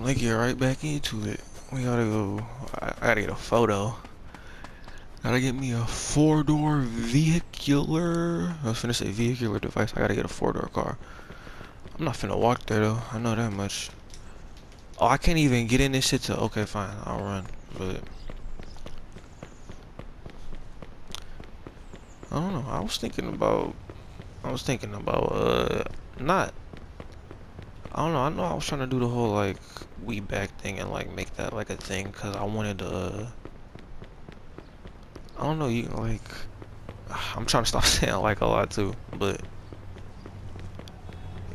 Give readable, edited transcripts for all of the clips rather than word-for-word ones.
Let's get right back into it. We gotta go. I gotta get a photo. Gotta get me a four-door vehicular. I was finna say vehicular device. I gotta get a four-door car. I'm not finna walk there though. I know that much. Oh, I can't even get in this shit to. Okay, fine. I'll run. But I don't know. I was thinking about. Not. I don't know. I know I was trying to do the whole like we back thing and like make that like a thing because I wanted to. I don't know. You like. I'm trying to stop saying like a lot too, but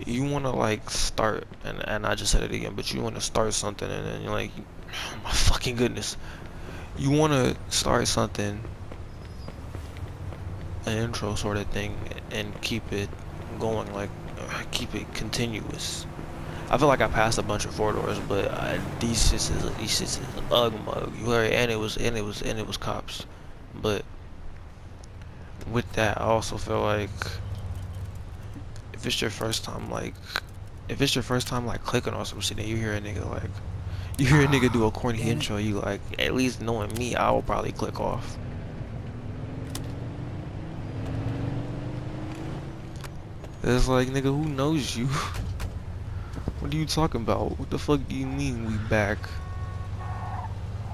you want to like start and I just said it again, but you want to start something and then you're like, oh my fucking goodness, you want to start something, an intro sort of thing, and keep it going, like keep it continuous. I feel like I passed a bunch of four doors, but these shits is ugh mug. You heard, and it was cops, but with that, I also feel like if it's your first time, like clicking on some shit, and you hear a nigga like, you hear a nigga do a corny intro, you like, at least knowing me, I will probably click off. It's like, nigga, who knows you? What are you talking about? What the fuck do you mean we back?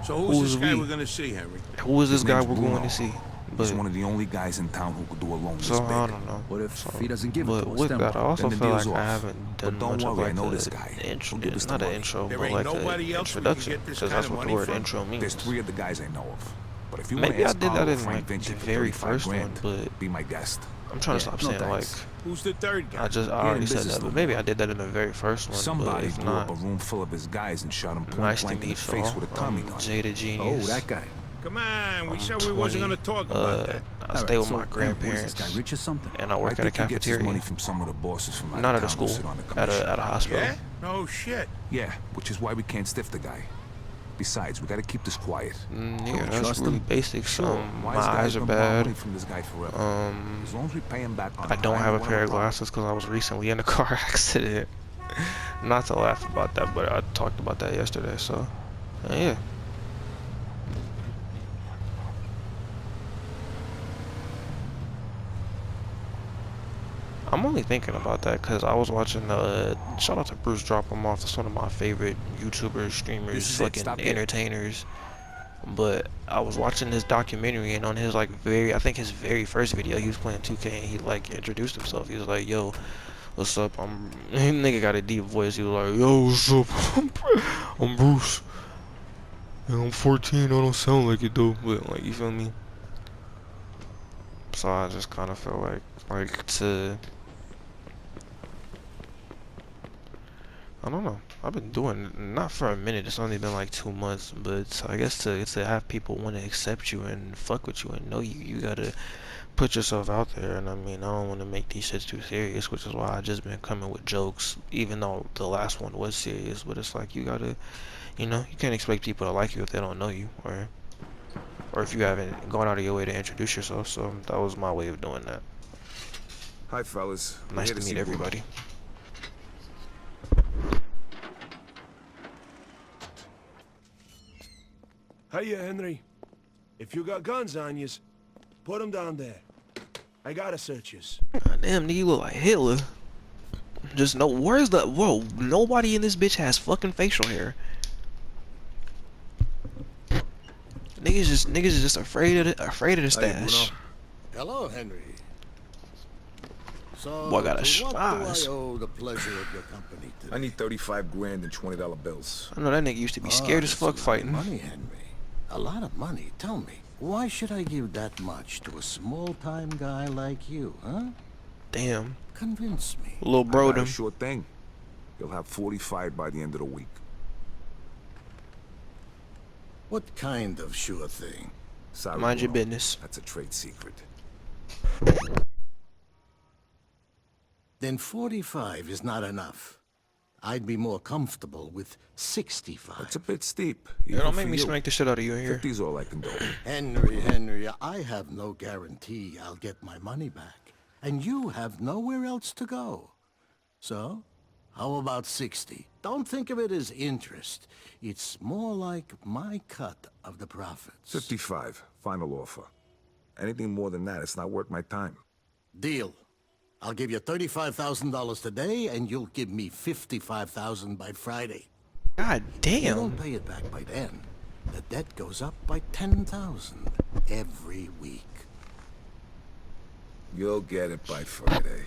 So who's this guy we're gonna see, Henry? Who is this guy we're going to see? He's one of the only guys in town who could do a loan this big. I don't know. What if he doesn't give it to us? But with that, I also feel like I haven't done much of like the intro, not an intro, but like an introduction, because that's what the word intro means. There's 3 of the guys I know of. But if you maybe I want to did that ask in Frank like the Vinci very first one, grand, but be my guest. I'm trying to stop saying like. Who's the third guy? I already said that, but maybe I did that in the very first one. Somebody but if blew not, up a room full of his guys and shot him point blank in the face with a Tommy gun. Jada Genius. Oh, that guy. Come on, we said we wasn't gonna talk about that. I stay with my grandparents, This guy rich or something? and I work at a cafeteria. Money from some of the bosses from not at a school, at a hospital. Yeah? No shit. Yeah, which is why we can't stiff the guy. Besides, we gotta keep this quiet. Yeah, that's really basic. My eyes are bad. As long as we pay him back on I don't have a pair of glasses because I was recently in a car accident. Not to laugh about that, but I talked about that yesterday. So, yeah. I'm only thinking about that because I was watching shout out to Bruce Drop 'em Off. That's one of my favorite YouTubers, streamers, fucking entertainers. But I was watching this documentary, and on his like I think his very first video, he was playing 2K, and he like introduced himself. He was like, "Yo, what's up? Nigga got a deep voice. He was like, "Yo, what's up? I'm Bruce. And I'm 14. I don't sound like it though, but like, you feel me?" So I just kind of feel like to. I don't know. I've been doing not for a minute. It's only been like 2 months, but I guess to have people want to accept you and fuck with you and know you, you gotta put yourself out there. And I mean, I don't want to make these shits too serious, which is why I just been coming with jokes, even though the last one was serious. But it's like you gotta, you know, you can't expect people to like you if they don't know you, or if you haven't gone out of your way to introduce yourself. So that was my way of doing that. Hi, fellas. Nice to meet everybody. Hiya, Henry. If you got guns on yous, put them down there. I gotta search yous. God damn, nigga, you look like Hitler. Just no, where's the, whoa, nobody in this bitch has fucking facial hair. Niggas is just afraid of the stash. Hello, Henry. So, Boy, I got a to what do I spies. owe the pleasure of your company today? I need 35 grand and $20 bills. I know that nigga used to be scared as fuck fighting. Money, Henry. A lot of money. Tell me, why should I give that much to a small-time guy like you, huh? Damn. Convince me. Little bro I got a them. sure thing. You'll have 45 by the end of the week. What kind of sure thing? Sorry, Mind your Bruno. business. That's a trade secret. Then 45 is not enough. I'd be more comfortable with 65. That's a bit steep. Yeah, don't make me smack the shit out of you in here. 50's all I can do. Henry, I have no guarantee I'll get my money back. And you have nowhere else to go. So, how about 60? don't think of it as interest. It's more like my cut of the profits. 55. Final offer. Anything more than that, it's not worth my time. Deal. I'll give you $35,000 today, and you'll give me $55,000 by Friday. God If you damn. don't pay it back by then, the debt goes up by $10,000 every week. You'll get it by Friday.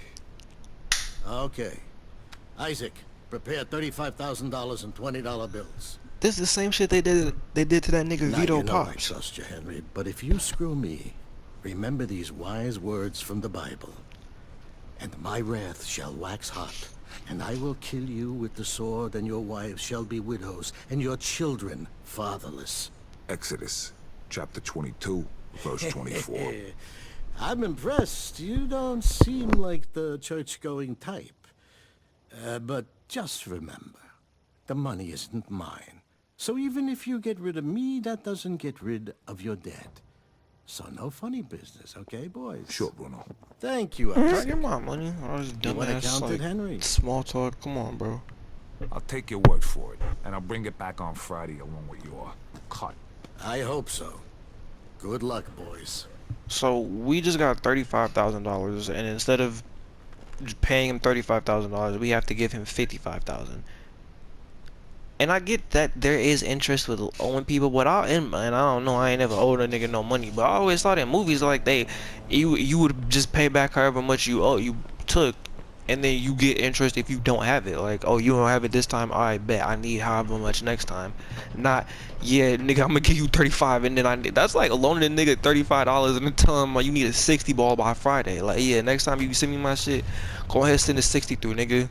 Okay. Isaac, prepare $35,000 in $20 bills. This is the same shit they did to that nigga Now Vito you know I Pops. trust you, Henry, but if you screw me, remember these wise words from the Bible. And my wrath shall wax hot, and I will kill you with the sword, and your wives shall be widows, and your children fatherless. Exodus, chapter 22, verse 24. I'm impressed. You don't seem like the church-going type. But just remember, the money isn't mine. So even if you get rid of me, that doesn't get rid of your debt. So no funny business, okay, boys? Sure, Bruno. Thank you, Bro, Isaac. get my money. I was You wanna dumbass count it, like Henry? small talk. Come on, bro. I'll take your word for it, and I'll bring it back on Friday along with your cut. I hope so. Good luck, boys. So we just got $35,000, and instead of paying him $35,000, we have to give him $55,000. And I get that there is interest with owing people, but I don't know, I ain't never owed a nigga no money. But I always thought in movies like you would just pay back however much you took, and then you get interest if you don't have it. Like, oh, you don't have it this time, I bet I need however much next time. Not, yeah, nigga, I'm gonna give you 35, and then that's like loaning a nigga $35 and then telling him you need a 60 ball by Friday. Like, yeah, next time you send me my shit, go ahead and send a 60 through, nigga.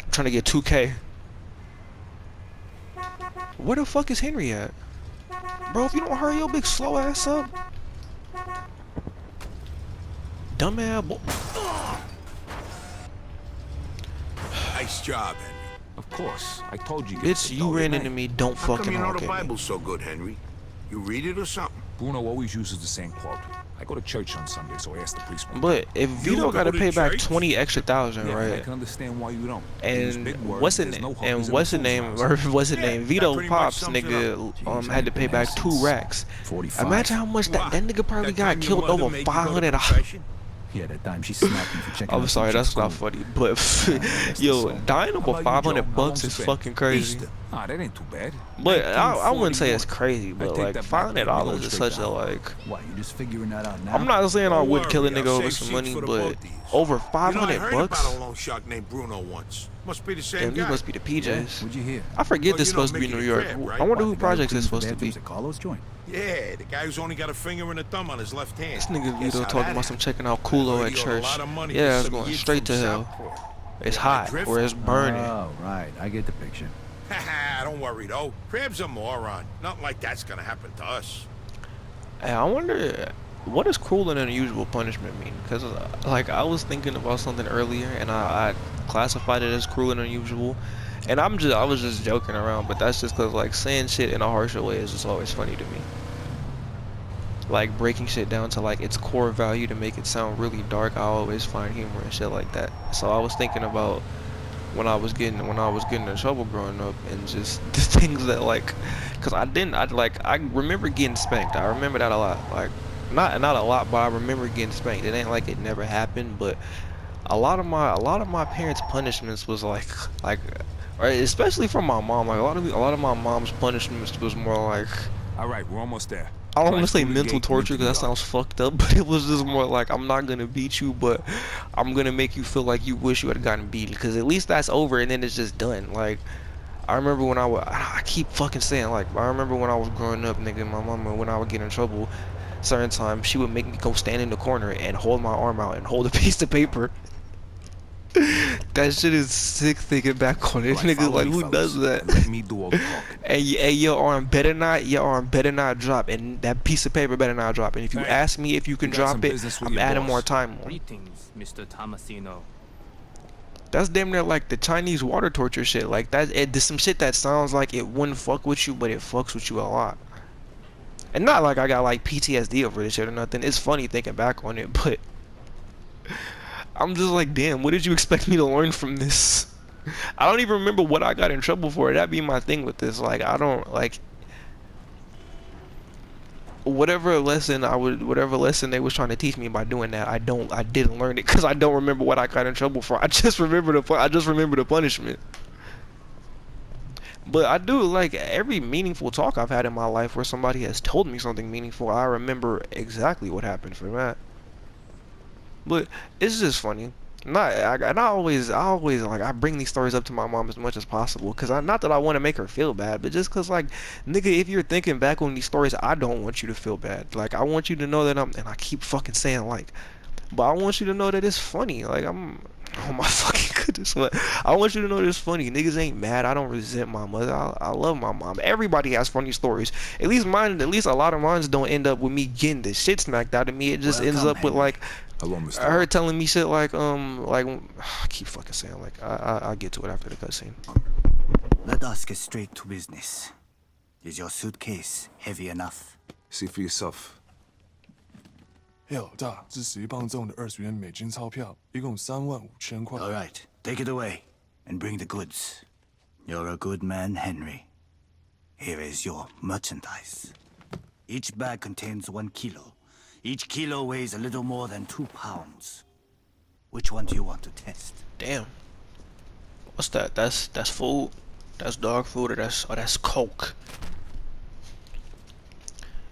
I'm trying to get 2K. Where the fuck is Henry at? Bro, if you don't hurry your big slow ass up. Dumbass boy. Nice job, Henry. Of course, I told you. Bitch, you ran into me, don't How come fucking you know honk the at me. Bible so good, Henry? You read it or something? Bruno always uses the same quote. I go to church on Sunday, so I ask the priest one. But if You Vito go gotta to pay back church? 20 extra thousand, Yeah, I right? can understand why you don't. You use And big words, what's the there's no name? hookers And in what's the the name? fool's Or house. what's the Yeah, name? that Vito pretty much Pops, sums it nigga, Jeez, had to I've pay been back there 2 since racks. 45. Imagine how much that nigga probably That got time your killed mother over made you go to 500. confession? Yeah, that time she smacked me for checking I'm out sorry, some that's chick's not school. funny, but that's the yo, song. dying How over about you, 500 Joe? How bucks long's is it been? fucking crazy. Easter. Ah, that ain't too bad. But I wouldn't say it's 1941. crazy, I but take like that back, baby. $500 Going is straight such a down. like. What, you just figuring that out now? I'm not saying I Don't would kill a worry, nigga I'll over save some seats money, for the but both of yous. over You know, I 500 heard bucks. about a loan shark named Bruno once. Must be the same Damn, guy. these must be the PJs. What'd you hear? I forget Well, this you know, supposed to be making New it York. crab, right? I wonder What, who the guy who projects cleans is the supposed to be. bathrooms at Carlos joint? Yeah, the guy who's only got a finger and a thumb on his left hand. This nigga Guess Vito how talking that about some happened. checking out I Kulo heard at he owed a church. lot of money to Yeah, it's some going yid straight from to hell. Southport. It's Yeah, hot drift? where it's burning. Oh, right. I get the picture. Haha, don't worry though. Crab's a moron. Nothing like that's gonna happen to us. Hey, I wonder what does cruel and unusual punishment mean? Because like I was thinking about something earlier, and I classified it as cruel and unusual, and I was just joking around, but that's just because like saying shit in a harsher way is just always funny to me. Like breaking shit down to like its core value to make it sound really dark, I always find humor and shit like that. So I was thinking about when I was getting in trouble growing up, and just the things that like, cause I remember getting spanked. I remember that a lot. Like not a lot, but I remember getting spanked. It ain't like it never happened, but a lot of my parents' punishments was like or especially from my mom. Like a lot of my mom's punishments was more like, All right, we're almost there. I don't want to Drive say through the mental gate, torture into the because that yard. sounds fucked up, but it was just more like, I'm not gonna beat you, but I'm gonna make you feel like you wish you had gotten beat, because at least that's over and then it's just done. Like I remember when I keep fucking saying, like, I remember when I was growing up, nigga, my mama, when I would get in trouble certain times, she would make me go stand in the corner and hold my arm out and hold a piece of paper. That shit is sick thinking back on it. Right, Nigga, follow like, me, who fellas, does that? and let me do all the talking. Hey, your arm better not drop, and that piece of paper better not drop. And if you Hey, ask me if you can got drop some it, business with I'm your adding boss. more time on. Greetings, Mr. Tomasino. That's damn near like the Chinese water torture shit. Like there's some shit that sounds like it wouldn't fuck with you, but it fucks with you a lot. And not like I got like PTSD over this shit or nothing. It's funny thinking back on it, but I'm just like, damn, what did you expect me to learn from this? I don't even remember what I got in trouble for. That'd be my thing with this. Like, I don't like whatever lesson they was trying to teach me by doing that. I didn't learn it because I don't remember what I got in trouble for. I just remember the punishment. But I do like every meaningful talk I've had in my life where somebody has told me something meaningful. I remember exactly what happened for that. But it's just funny. I always like I bring these stories up to my mom as much as possible because not that I want to make her feel bad, but just because like nigga, if you're thinking back on these stories, I don't want you to feel bad. Like I want you to know that and I keep fucking saying like, but I want you to know that it's funny. Like oh my fucking goodness, but I want you to know that it's funny. Niggas ain't mad. I don't resent my mother. I love my mom. Everybody has funny stories. At least a lot of mine don't end up with me getting the shit smacked out of me. It just ends up with like Hello, Mr. her telling me shit like I keep fucking saying like I'll get to it after the cutscene. Let us get straight to business. Is your suitcase heavy enough? See for yourself. 老大，这11磅重的20元美金钞票，一共35000块。All right, take it away and bring the goods. You're a good man, Henry. Here is your merchandise. Each bag contains 1 kilo. Each kilo weighs a little more than 2 pounds. Which one do you want to test? Damn. What's that? That's food. That's dog food, or that's coke.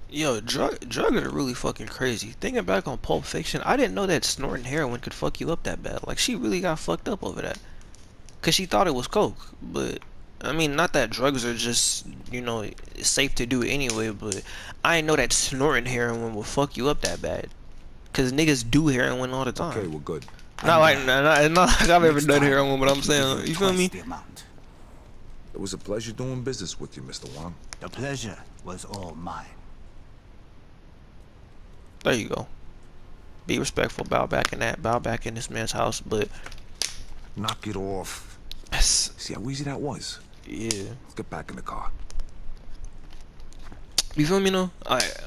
Yo, drugs are really fucking crazy. Thinking back on Pulp Fiction, I didn't know that snorting heroin could fuck you up that bad. Like, she really got fucked up over that. Because she thought it was coke. But, I mean, not that drugs are just, you know, safe to do anyway, but I didn't know that snorting heroin would fuck you up that bad. Because niggas do heroin all the time. Okay, we're good. Not like I've ever done heroin, but I'm saying, you feel me? It was a pleasure doing business with you, Mr. Wong. The pleasure was all mine. There you go. Be respectful. Bow back in this man's house. But Knock it off. yes, See how easy that was? yeah. Let's get back in the car. You feel me, though?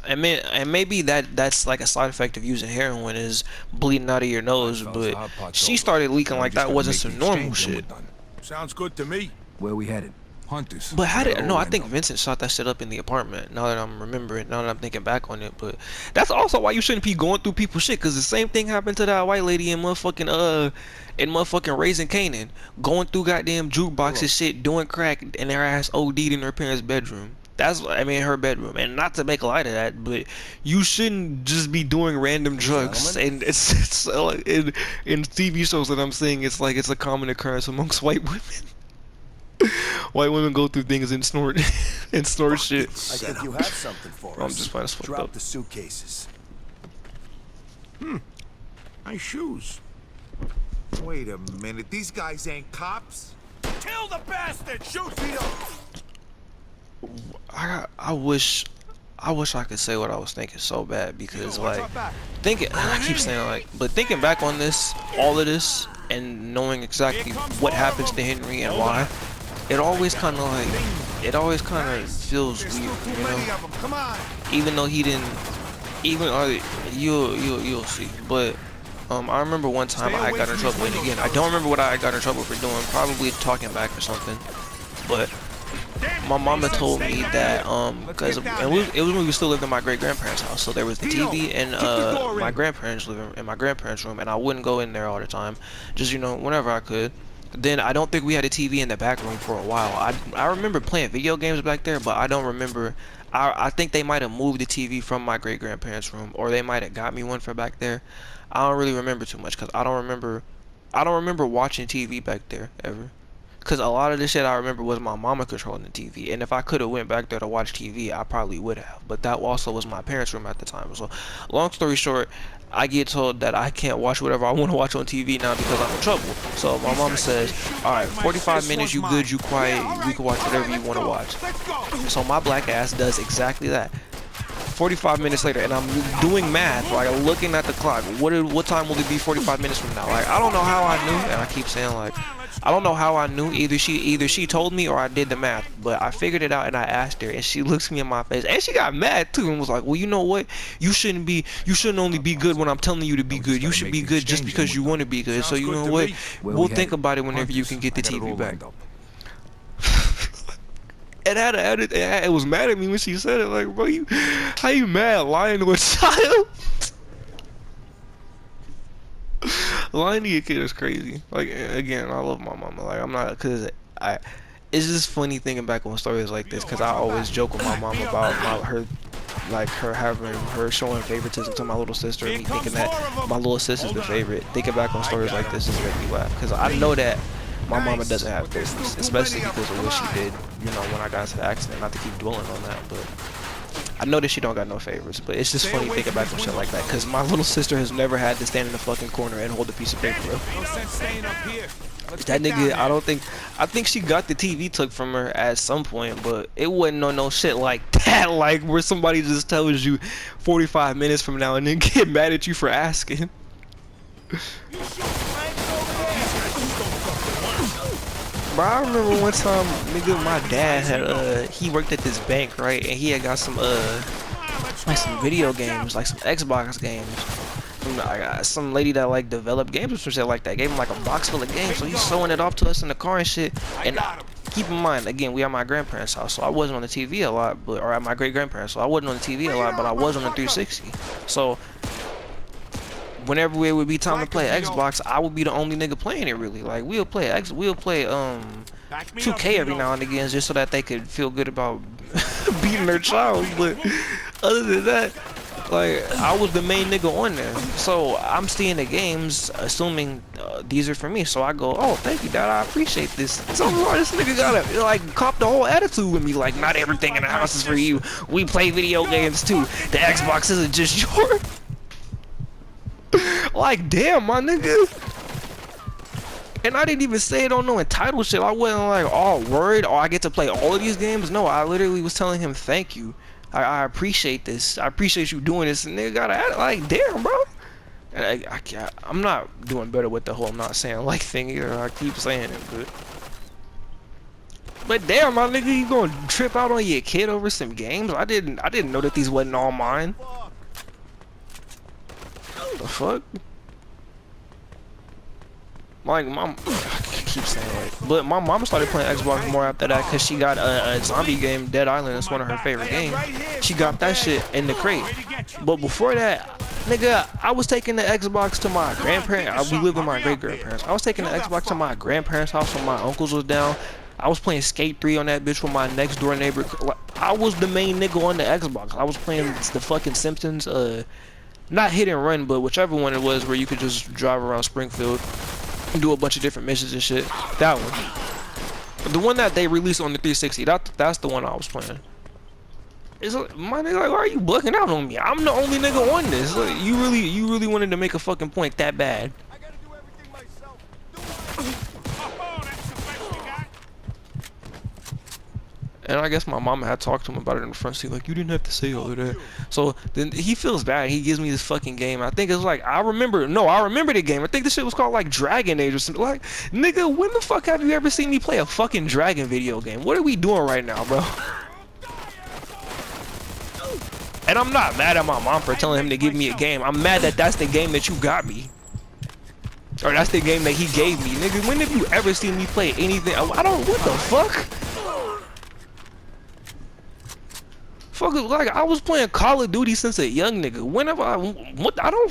And maybe that's like a side effect of using heroin is bleeding out of your nose. But she started leaking like that wasn't some normal shit. Sounds good to me. Where we headed? Hunters. But how did no? I think Vincent shot that shit up in the apartment. Now that I'm remembering, now that I'm thinking back on it, but that's also why you shouldn't be going through people's shit. Cause the same thing happened to that white lady in motherfucking Raising Canaan, going through goddamn jukeboxes, shit, doing crack, and her ass OD'd in her parents' bedroom. Her bedroom. And not to make light of that, but you shouldn't just be doing random drugs. And it's like in TV shows that I'm seeing, it's like it's a common occurrence amongst white women. White women go through things and snort and snort shit. I think you have something for us. I'm just fine as fucked Drop up. the suitcases. Nice shoes. Wait a minute, these guys ain't cops? Kill the bastard! Shoot Vito! I wish I could say what I was thinking so bad because like I keep saying like, but thinking back on this, all of this, and knowing exactly what happens to Henry and why, it always kind of feels weird, you know. Even though he didn't, you'll see. But I remember one time I got in trouble, and again, I don't remember what I got in trouble for doing. Probably talking back or something, but. My mama told me that because it was when we still lived in my great grandparents' house, so there was the TV and my grandparents living in my grandparents' room, and I wouldn't go in there all the time, just whenever I could. Then I don't think we had a TV in the back room for a while. I remember playing video games back there, but I don't remember. I think they might have moved the TV from my great grandparents' room, or they might have got me one for back there. I don't really remember too much because I don't remember watching TV back there ever. Cause a lot of the shit I remember was my mama controlling the TV, and if I could have went back there to watch TV, I probably would have. But that also was my parents' room at the time. So, long story short, I get told that I can't watch whatever I want to watch on TV now because I'm in trouble. So my mom says, "All right, 45 minutes, you good, you quiet, you can watch whatever you want to watch." So my black ass does exactly that. 45 minutes later, and I'm doing math, like looking at the clock. What time will it be 45 minutes from now? Like, I don't know how I knew, and I keep saying like, I don't know how I knew. Either she told me or I did the math, but I figured it out and I asked her, and she looks me in my face, and she got mad too, and was like, well, you know what? You shouldn't only be good when I'm telling you to be good. You should be good just because you want to be good. So you know what? We'll think about it whenever you can get the TV back. And it was mad at me when she said it. Like, bro, how you mad lying to a child? Lying to your kid is crazy. Like, again, I love my mama. Like, I'm not, cause it's just funny thinking back on stories like this, cause I always joke with my mom about her showing favoritism to my little sister, and me thinking that my little sister's the favorite. Thinking back on stories like this just make me laugh, cause I know that my mama doesn't have favorites, especially because of what she did, you know, when I got into the accident. Not to keep dwelling on that, but I know that she don't got no favorites. But it's just funny thinking back on shit like that, because my little sister has never had to stand in the fucking corner and hold a piece of paper, bro. That nigga, I think she got the TV took from her at some point, but it wasn't no shit like that, like where somebody just tells you 45 minutes from now and then get mad at you for asking. Bro, I remember one time, nigga, my dad had, he worked at this bank, right, and he had got some, like some video games, like some Xbox games, from some lady that, like, developed games or some shit like that, gave him, like, a box full of games, so he's showing it off to us in the car and shit, and keep in mind, again, we at my grandparents' house, so I wasn't on the TV a lot, or at my great-grandparents, so I wasn't on the TV a lot, but I was on the 360, so whenever it would be time to play Xbox, I would be the only nigga playing it really. Like we'll play 2K every now and again just so that they could feel good about beating their child. But other than that, like I was the main nigga on there. So I'm seeing the games, assuming these are for me. So I go, oh, thank you, Dad. I appreciate this. So this nigga gotta like cop the whole attitude with me. Like not everything in the house is for you. We play video games too. The Xbox isn't just yours. Like damn, my nigga. And I didn't even say it on no entitled shit. I wasn't like all worried, oh I get to play all of these games. No, I literally was telling him thank you. I appreciate this. I appreciate you doing this. And nigga gotta act like damn, bro. And I'm not doing better with the whole I'm not saying like thing either. I keep saying it, but damn, my nigga, you gonna trip out on your kid over some games? I didn't know that these wasn't all mine. The fuck? Like mom, I keep saying like, but my mom started playing Xbox more after that because she got a zombie game, Dead Island. It's one of her favorite games. She got that shit in the crate. But before that, nigga, I was taking the Xbox to my grandparents. We lived with my great grandparents. I was taking the Xbox to my grandparents' house when my uncles was down. I was playing Skate 3 on that bitch with my next door neighbor. I was the main nigga on the Xbox. I was playing the fucking Simpsons. Not hit and run, but whichever one it was where you could just drive around Springfield and do a bunch of different missions and shit. That one. The one that they released on the 360, that's the one I was playing. It's like, my nigga, like, why are you bucking out on me? I'm the only nigga on this. Like, you really wanted to make a fucking point that bad. And I guess my mama had talked to him about it in the front seat, like, you didn't have to say all of that. So then he feels bad. He gives me this fucking game. I think it's like, I remember the game. I think this shit was called like Dragon Age or something. Like, nigga, when the fuck have you ever seen me play a fucking Dragon video game? What are we doing right now, bro? And I'm not mad at my mom for telling him to give me a game. I'm mad that that's the game that you got me. Or that's the game that he gave me. Nigga, when have you ever seen me play anything? I don't, what the fuck? Fuck, like I was playing Call of Duty since a young nigga. Whenever I don't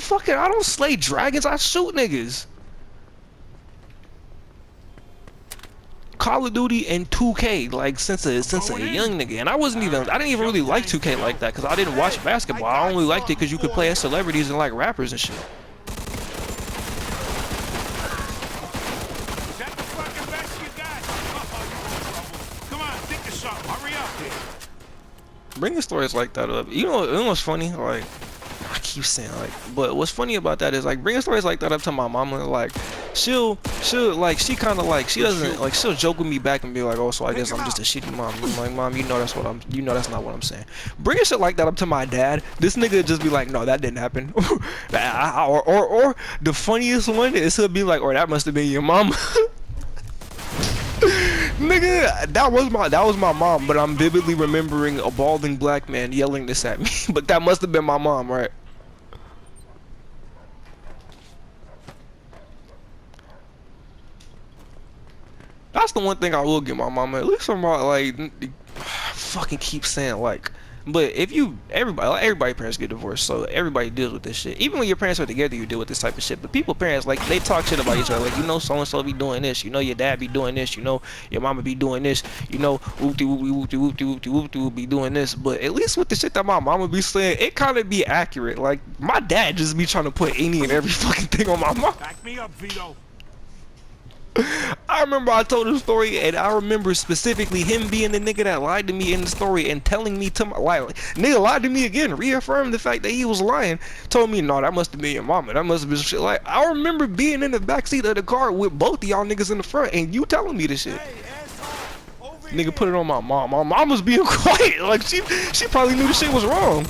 slay dragons, I shoot niggas. Call of Duty and 2K, like since a young nigga, and I didn't even really like 2K like that because I didn't watch basketball. I only liked it because you could play as celebrities and like rappers and shit. Bringing stories like that up, you know what's funny? Like, I keep saying like, but what's funny about that is like bringing stories like that up to my mama. Like, she'll like she kind of like she doesn't like she'll joke with me back and be like, oh, so I guess I'm just a shitty mom. I'm like, mom, you know that's not what I'm saying. Bringing shit like that up to my dad, this nigga just be like, no, that didn't happen. or the funniest one is he'll be like, or that must have been your mom. Nigga, that was my mom, but I'm vividly remembering a balding black man yelling this at me. But that must have been my mom, right? That's the one thing I will give my mama. At least I'm like, fucking keep saying like. But if everybody parents get divorced, so everybody deals with this shit. Even when your parents are together, you deal with this type of shit. But people parents, like, they talk shit about each other. Like, you know, so and so be doing this. You know, your dad be doing this. You know, your mama be doing this. You know, whoopty whoopty whoopty whoopty whoopty whoopty be doing this. But at least with the shit that my mama be saying, it kind of be accurate. Like, my dad just be trying to put any and every fucking thing on my mom. Back me up, Vito. I remember I told him story, and I remember specifically him being the nigga that lied to me in the story and telling me to my like, nigga lied to me again, reaffirmed the fact that he was lying. Told me, no, that must have been your mama. That must have been some shit. Like, I remember being in the backseat of the car with both of y'all niggas in the front, and you telling me this shit. Nigga put it on my mom. My mom was being quiet. Like, she probably knew the shit was wrong.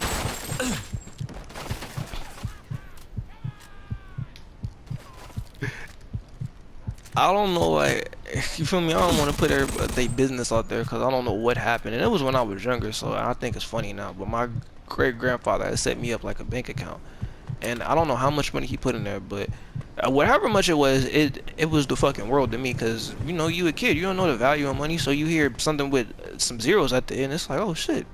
I don't know, like, you feel me? I don't want to put their business out there because I don't know what happened. And it was when I was younger, so I think it's funny now. But my great-grandfather had set me up like a bank account. And I don't know how much money he put in there, but whatever much it was the fucking world to me because, you know, you a kid. You don't know the value of money, so you hear something with some zeros at the end. It's like, oh, shit.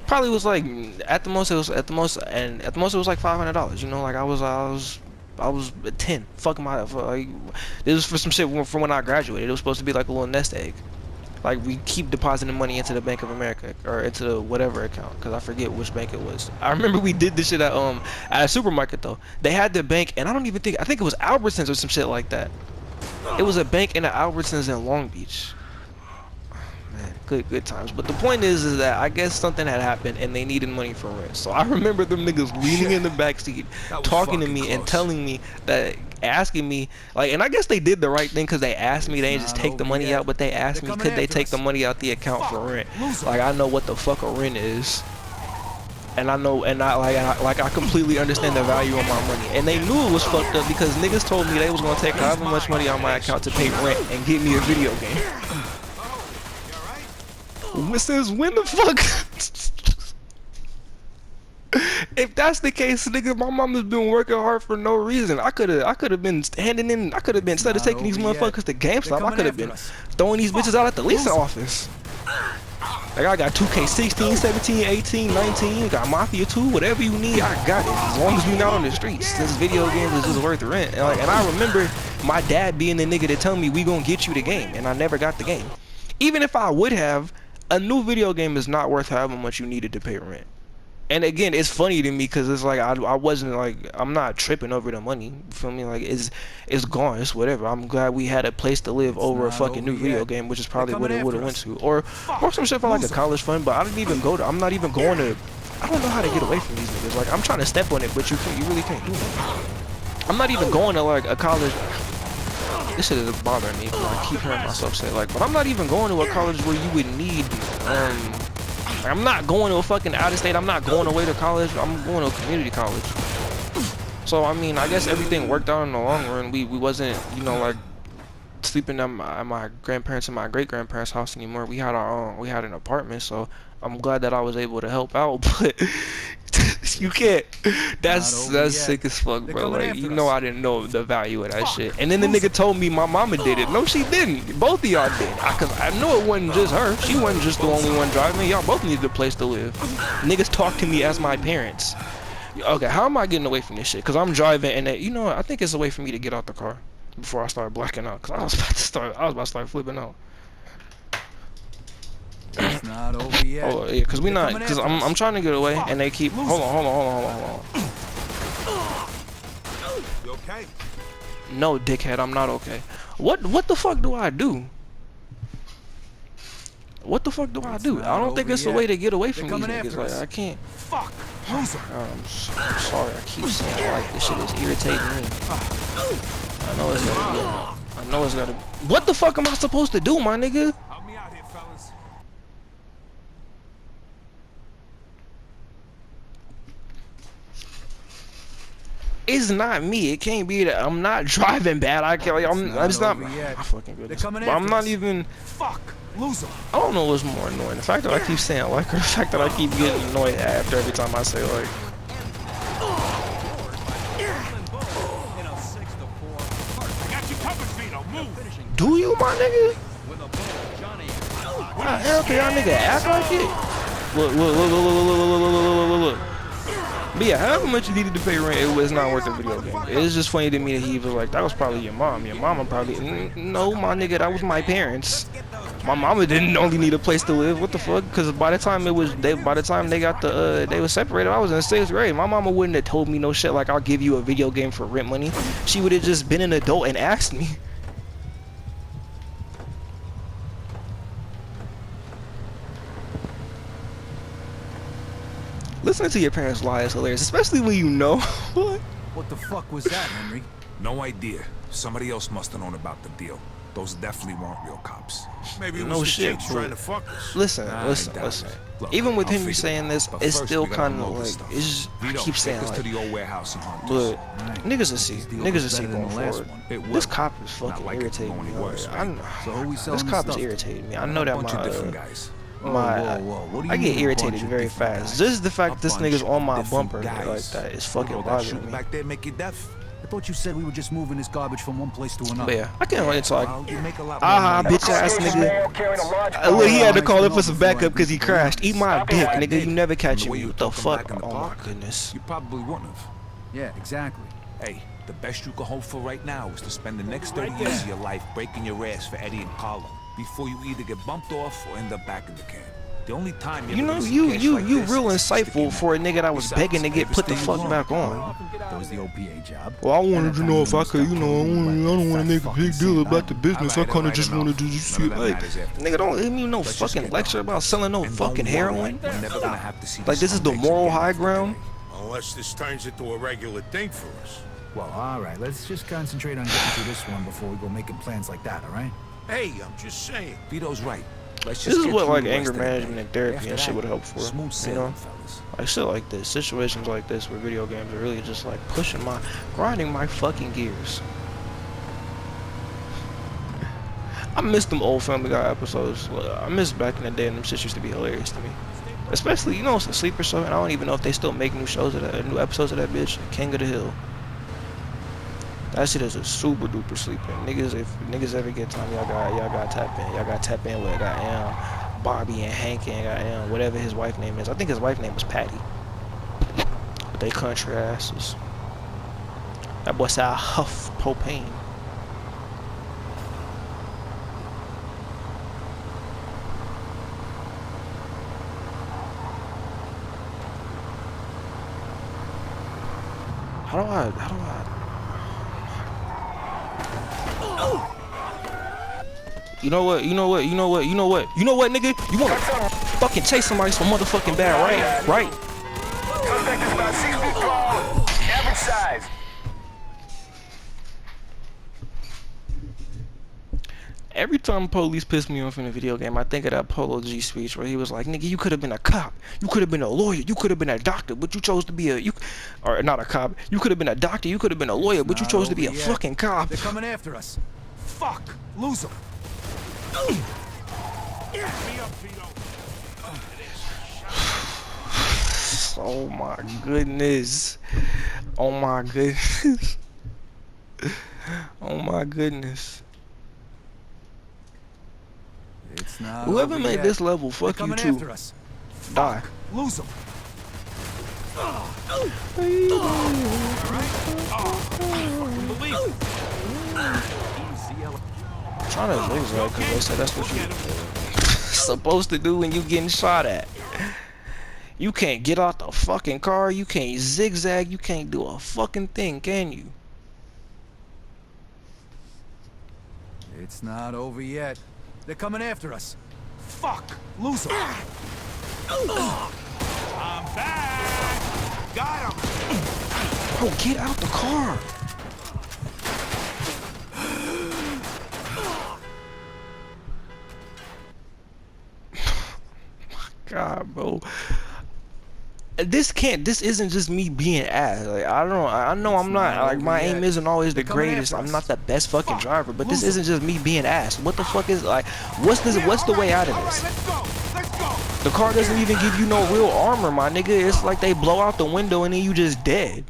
Probably was like, at the most it was like $500. You know, like I was 10. Fuck my, like, this was for some shit from when I graduated. It was supposed to be like a little nest egg. Like, we keep depositing money into the Bank of America or into the whatever account, because I forget which bank it was. I remember we did this shit at a supermarket though. They had the bank, and I think it was Albertsons or some shit like that. It was a bank in the Albertsons in Long Beach. Man, good times. But the point is that I guess something had happened and they needed money for rent. So I remember them niggas leaning in the backseat, talking to me and telling me that, asking me, like, and I guess they did the right thing because they asked me. They didn't just take the money out, but they asked me, could they take the money out the account for rent? Like, I know what the fuck a rent is. And I know, and I completely understand the value of my money. And they knew it was fucked up because niggas told me they was gonna take however much money out my account to pay rent and get me a video game. Since when the fuck? If that's the case, nigga, my mama's been working hard for no reason. I could have been instead of taking these motherfuckers to GameStop, I could have been throwing these bitches out at the leasing office. Like, I got 2K 16, 17, 18, 19, got Mafia 2, whatever you need, I got it. As long as we not on the streets, since video games is just worth the rent. And I remember my dad being the nigga to tell me, we gonna get you the game, and I never got the game. Even if I would have, a new video game is not worth however much you needed to pay rent. And again, it's funny to me because it's like I wasn't like, I'm not tripping over the money. You feel me? Like, it's gone. It's whatever. I'm glad we had a place to live over a fucking new video game, which is probably what it would have went to, or some shit for like a college fund. But I didn't even go to. I'm not even going to. I don't know how to get away from these niggas. Like, I'm trying to step on it, but you really can't do it. I'm not even going to like a college. This shit is bothering me. I keep hearing myself say like, but I'm not even going to a college where you would need. I'm not going to a fucking out of state. I'm not going away to college. I'm going to a community college. So I mean, I guess everything worked out in the long run. We wasn't, you know, like sleeping at my grandparents and my great grandparents' house anymore. We had our own. We had an apartment. So I'm glad that I was able to help out. But you can't. That's sick as fuck, bro. Like, you know, I didn't know the value of that shit. And then the nigga told me my mama did it. No, she didn't. Both of y'all did. Cause I know it wasn't just her. She wasn't just the only one driving. Y'all both needed a place to live. Niggas talk to me as my parents. Okay, how am I getting away from this shit? Cause I'm driving, and you know, I think it's a way for me to get out the car before I start blacking out. Cause I was about to start flipping out. It's not over yet. Oh yeah, cause I'm trying to get away, and they keep. Hold on. You okay? No, dickhead, I'm not okay. What the fuck do I do? What the fuck do I do? I don't think it's a way to get away from these niggas. Like, I can't. Fuck. I'm sorry. I keep saying like this shit is irritating me. I know it's gotta be. I know it's gotta be. What the fuck am I supposed to do, my nigga? Help me out here, fellas. It's not me. It can't be that I'm not driving bad. I can't. It's not. yet. My fucking goodness. They're coming But I'm after not us. even. Fuck! Lose them! I don't know what's more annoying. The fact that I keep saying like, or the fact that I keep getting annoyed after every time I say like. Got you covered, Vito. Move. Do you, my nigga? How the hell can y'all nigga act like it? Look. But yeah, however much you needed to pay rent, it was not worth the video game. It's just funny to me that he was like, that was probably your mom. Your mama probably, no, my nigga, that was my parents. My mama didn't only need a place to live. What the fuck? Because by the time they got they were separated, I was in 6th grade. My mama wouldn't have told me no shit like, I'll give you a video game for rent money. She would have just been an adult and asked me. Listening to your parents lie is hilarious, especially when you know. What the fuck was that, Henry? No idea. Somebody else must have known about the deal. Those definitely weren't real cops. Maybe it No was the shit, chicks bro. trying to fuck us. Listen. Nah, I doubt that. Look, Even with I'll him figure saying it this, out. But it's first, still we gotta kind of unload like, this stuff. it's just, I Vito, keep saying take us to like, the old warehouse and hunt but us. niggas will see. Niggas will see going forward. It will. This cop is Not fucking like it can irritating go me. any worse, I right? So who we selling this the cop is stuff to? irritating me. I know that bunch of different my guys. What do you I mean get a irritated bunch of very different fast. guys? Just the fact A this bunch nigga's on of my different bumper like guys. that is Bro, fucking that bothering shooting me. back there make you deaf. I thought you said we were just moving this garbage from one place to another. But yeah, I can't wait until I. Well, you make a lot more Ah, money. bitch ass nigga. Look, he had to call in for some backup because he crashed. Eat my dick, nigga. You never catch The way me. you What the talking fuck? back in the Oh my park, goodness. You probably wouldn't have. Yeah, exactly. Hey, the best you can hope for right now is to spend the next 30 years of your life breaking your ass for Eddie and Carlo before you either get bumped off or end up back in the can. The only time You know, you real insightful for a nigga that was begging to get put the fuck back on. That was the OPA job. Well, I wanted to know if I could, you know, I don't want to make a big deal about the business. I kind of just wanted to just see, like, nigga, don't give me no fucking lecture about selling no fucking heroin. Like, this is the moral high ground. Unless this turns into a regular thing for us. Well, all right. Let's just concentrate on getting through this one before we go making plans like that, all right? Hey, I'm just saying. Vito's right. Let's This just is get what through like the rest anger of the management day. and therapy After and shit that, would help for. Smooth You sailing, know, fellas. like shit like this, situations like this where video games are really just like grinding my fucking gears. I miss them old Family Guy episodes. I miss back in the day, and them shit used to be hilarious to me. Especially, you know, it's a sleeper show, and I don't even know if they still make new shows of that, new episodes of that bitch, King of the Hill. That shit is a super duper sleeper. Niggas, if niggas ever get time, y'all got tap in. Y'all got tap in with goddamn Bobby and Hank and goddamn whatever his wife name is. I think his wife name was Patty. But they country asses. That boy said I huff propane. How do I You know what, nigga? You wanna fucking chase somebody so motherfucking bad, right? Suspect is about 6 feet tall, average size. Every time police piss me off in a video game, I think of that Polo G speech where he was like, nigga, you could have been a cop, you could have been a lawyer, you could have been a doctor, but you chose to be or not a cop, you could have been a doctor, you could have been a lawyer, but you chose to be a fucking cop. They're coming after us. Fuck! Lose them. Oh my goodness. Oh my goodness. Oh my goodness. It's not Whoever over made yet. this level, fuck They're you coming too. after us. Die. Lose them. Trying to zigzag because they said that's what you're supposed to do when you getting shot at. You can't get out the fucking car, you can't zigzag, you can't do a fucking thing, can you? It's not over yet. They're coming after us. Fuck! Lose them. I'm back! Got him! Bro, get out the car. god, bro. This isn't just me being ass. Like I know I'm not like my aim isn't always the greatest. I'm not the best fucking driver, but this isn't just me being ass. What the fuck is like what's the way out of this? The car doesn't even give you no real armor, my nigga. It's like they blow out the window and then you just dead.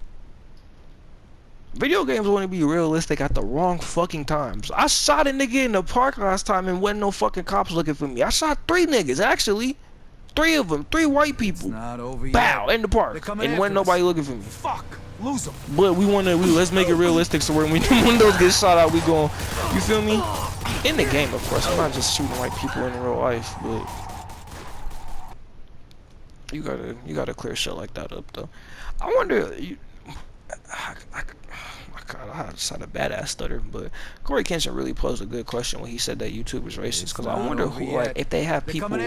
Video games want to be realistic at the wrong fucking times. I shot a nigga in the park last time and wasn't no fucking cops looking for me. I shot 3 niggas actually. 3 of them, 3 white people. Bow in the park, and wasn't nobody looking for me. Fuck, lose them. But let's make it realistic, so when those get shot out, we going. You feel me? In the game, of course. I'm not just shooting white people in real life, but you gotta clear shit like that up, though. I wonder. God, I just had a badass stutter, but Corey Kenshin really posed a good question when he said that YouTube is racist, because I wonder who, like, if they have people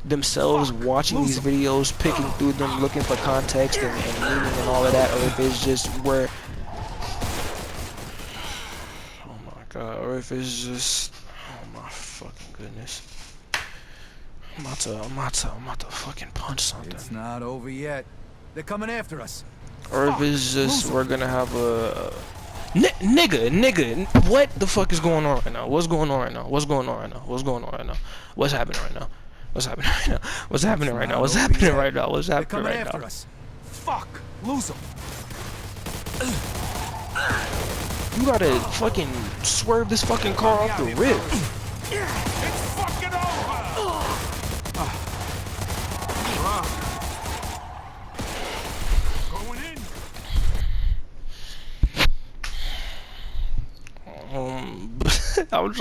themselves watching these videos, picking through them, looking for context and meaning and all of that, or if it's just where, oh my god, or if it's just, oh my fucking goodness, I'm about to fucking punch something. It's not over yet. They're coming after us. Or if it's just we're gonna have a nigga, what the fuck is going on right now? What's going on right now? What's going on right now? What's going on right now? What's happening right now? What's happening right now? What's happening right now? What's happening right now? What's happening right now? Fuck, lose them. You gotta fucking swerve this fucking car off the rip. It's fucking over! I'm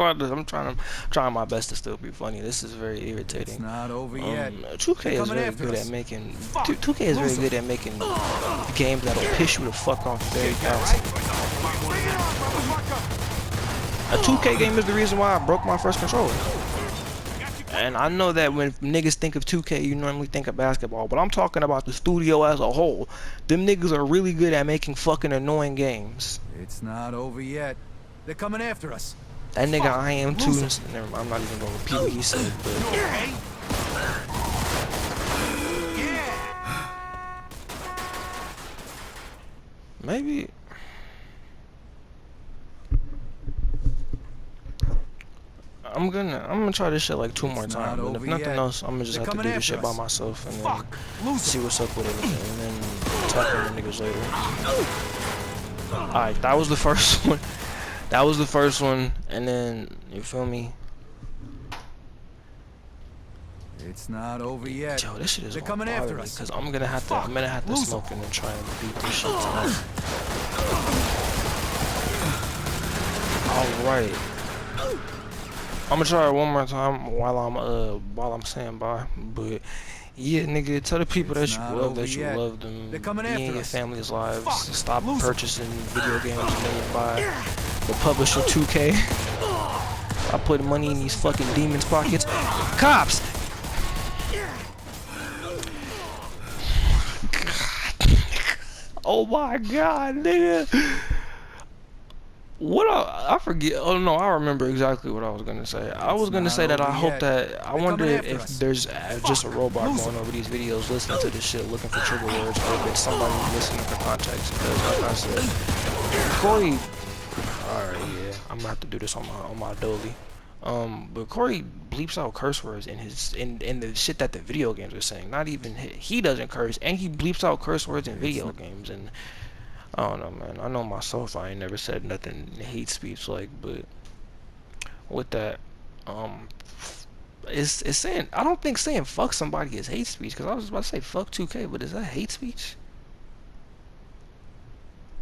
trying my best to still be funny. This is very irritating. It's not over yet. 2K is very good at making 2K is very good at making games that'll piss you the fuck off very fast. A 2K game is the reason why I broke my first controller. And I know that when niggas think of 2K, you normally think of basketball, but I'm talking about the studio as a whole. Them niggas are really good at making fucking annoying games. It's not over yet. They're coming after us. That nigga I am too. Never mind, I'm not even gonna repeat what he said, but maybe I'm gonna try this shit like 2 more times, and if nothing else, I'm gonna just have to do this shit by myself and then see what's up with it, and then talk to the niggas later. Alright, that was the first one. That was the first one, and then you feel me? It's not over yet. Yo, this shit is coming after us. Because I'm gonna have to smoke and then try and beat this shit tonight. All right. I'm gonna try it one more time while I'm saying bye. But yeah, nigga, tell the people that you love them. You and your family's lives. Stop purchasing video games made by the publisher 2K. I put money in these fucking demons' pockets. Cops! Oh my god, nigga. I forget. Oh no, I remember exactly what I was gonna say. I was gonna say that I hope that I wonder if there's just a robot going over these videos, listening to this shit, looking for trigger words, or if it's somebody listening for context. Because like I said, Corey. All right, yeah, I'm gonna have to do this on my dolly. But Corey bleeps out curse words in the shit that the video games are saying. Not even he doesn't curse, and he bleeps out curse words in video games. And I don't know, man. I know myself. I ain't never said nothing hate speech like, but with that, it's saying. I don't think saying fuck somebody is hate speech, because I was about to say fuck 2K, but is that hate speech?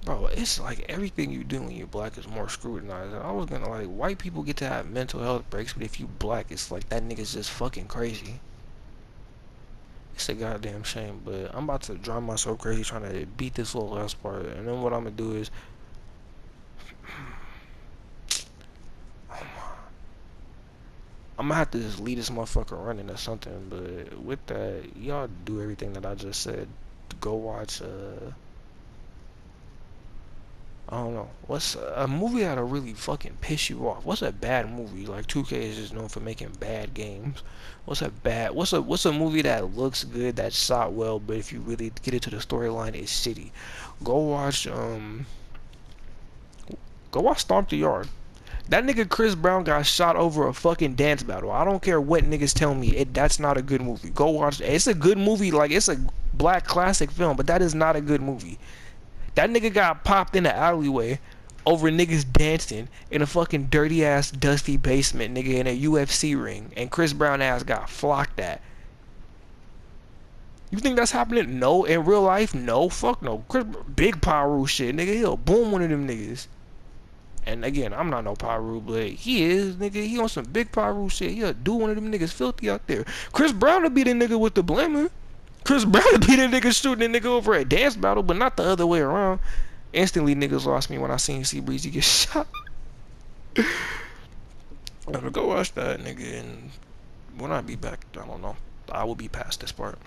Bro, it's like everything you do when you're black is more scrutinized. I was gonna like, white people get to have mental health breaks, but if you black, it's like that nigga's just fucking crazy. It's a goddamn shame, but I'm about to drive myself crazy trying to beat this little last part, and then what I'm gonna do is I'm gonna have to just leave this motherfucker running or something. But with that, y'all do everything that I just said. Go watch I don't know. What's a movie that'll really fucking piss you off? What's a bad movie? Like 2K is just known for making bad games. What's a movie that looks good, that shot well, but if you really get into the storyline, it's shitty. Go watch Stomp the Yard. That nigga Chris Brown got shot over a fucking dance battle. I don't care what niggas tell me. That's not a good movie. Go watch it. It's a good movie. Like, it's a black classic film, but that is not a good movie. That nigga got popped in the alleyway over niggas dancing in a fucking dirty ass dusty basement, nigga, in a UFC ring, and Chris Brown ass got flocked at. You think that's happening? No. In real life? No. Fuck no. Big Pyro shit, nigga. He'll boom one of them niggas. And again, I'm not no Pyro, but he is, nigga. He on some big Pyro shit. He'll do one of them niggas filthy out there. Chris Brown will be the nigga with the blammer. Chris Brown will be the nigga shooting the nigga over a dance battle, but not the other way around. Instantly, niggas lost me when I seen C Breezy get shot. I'm gonna go watch that, nigga, and when I be back, I don't know. I will be past this part.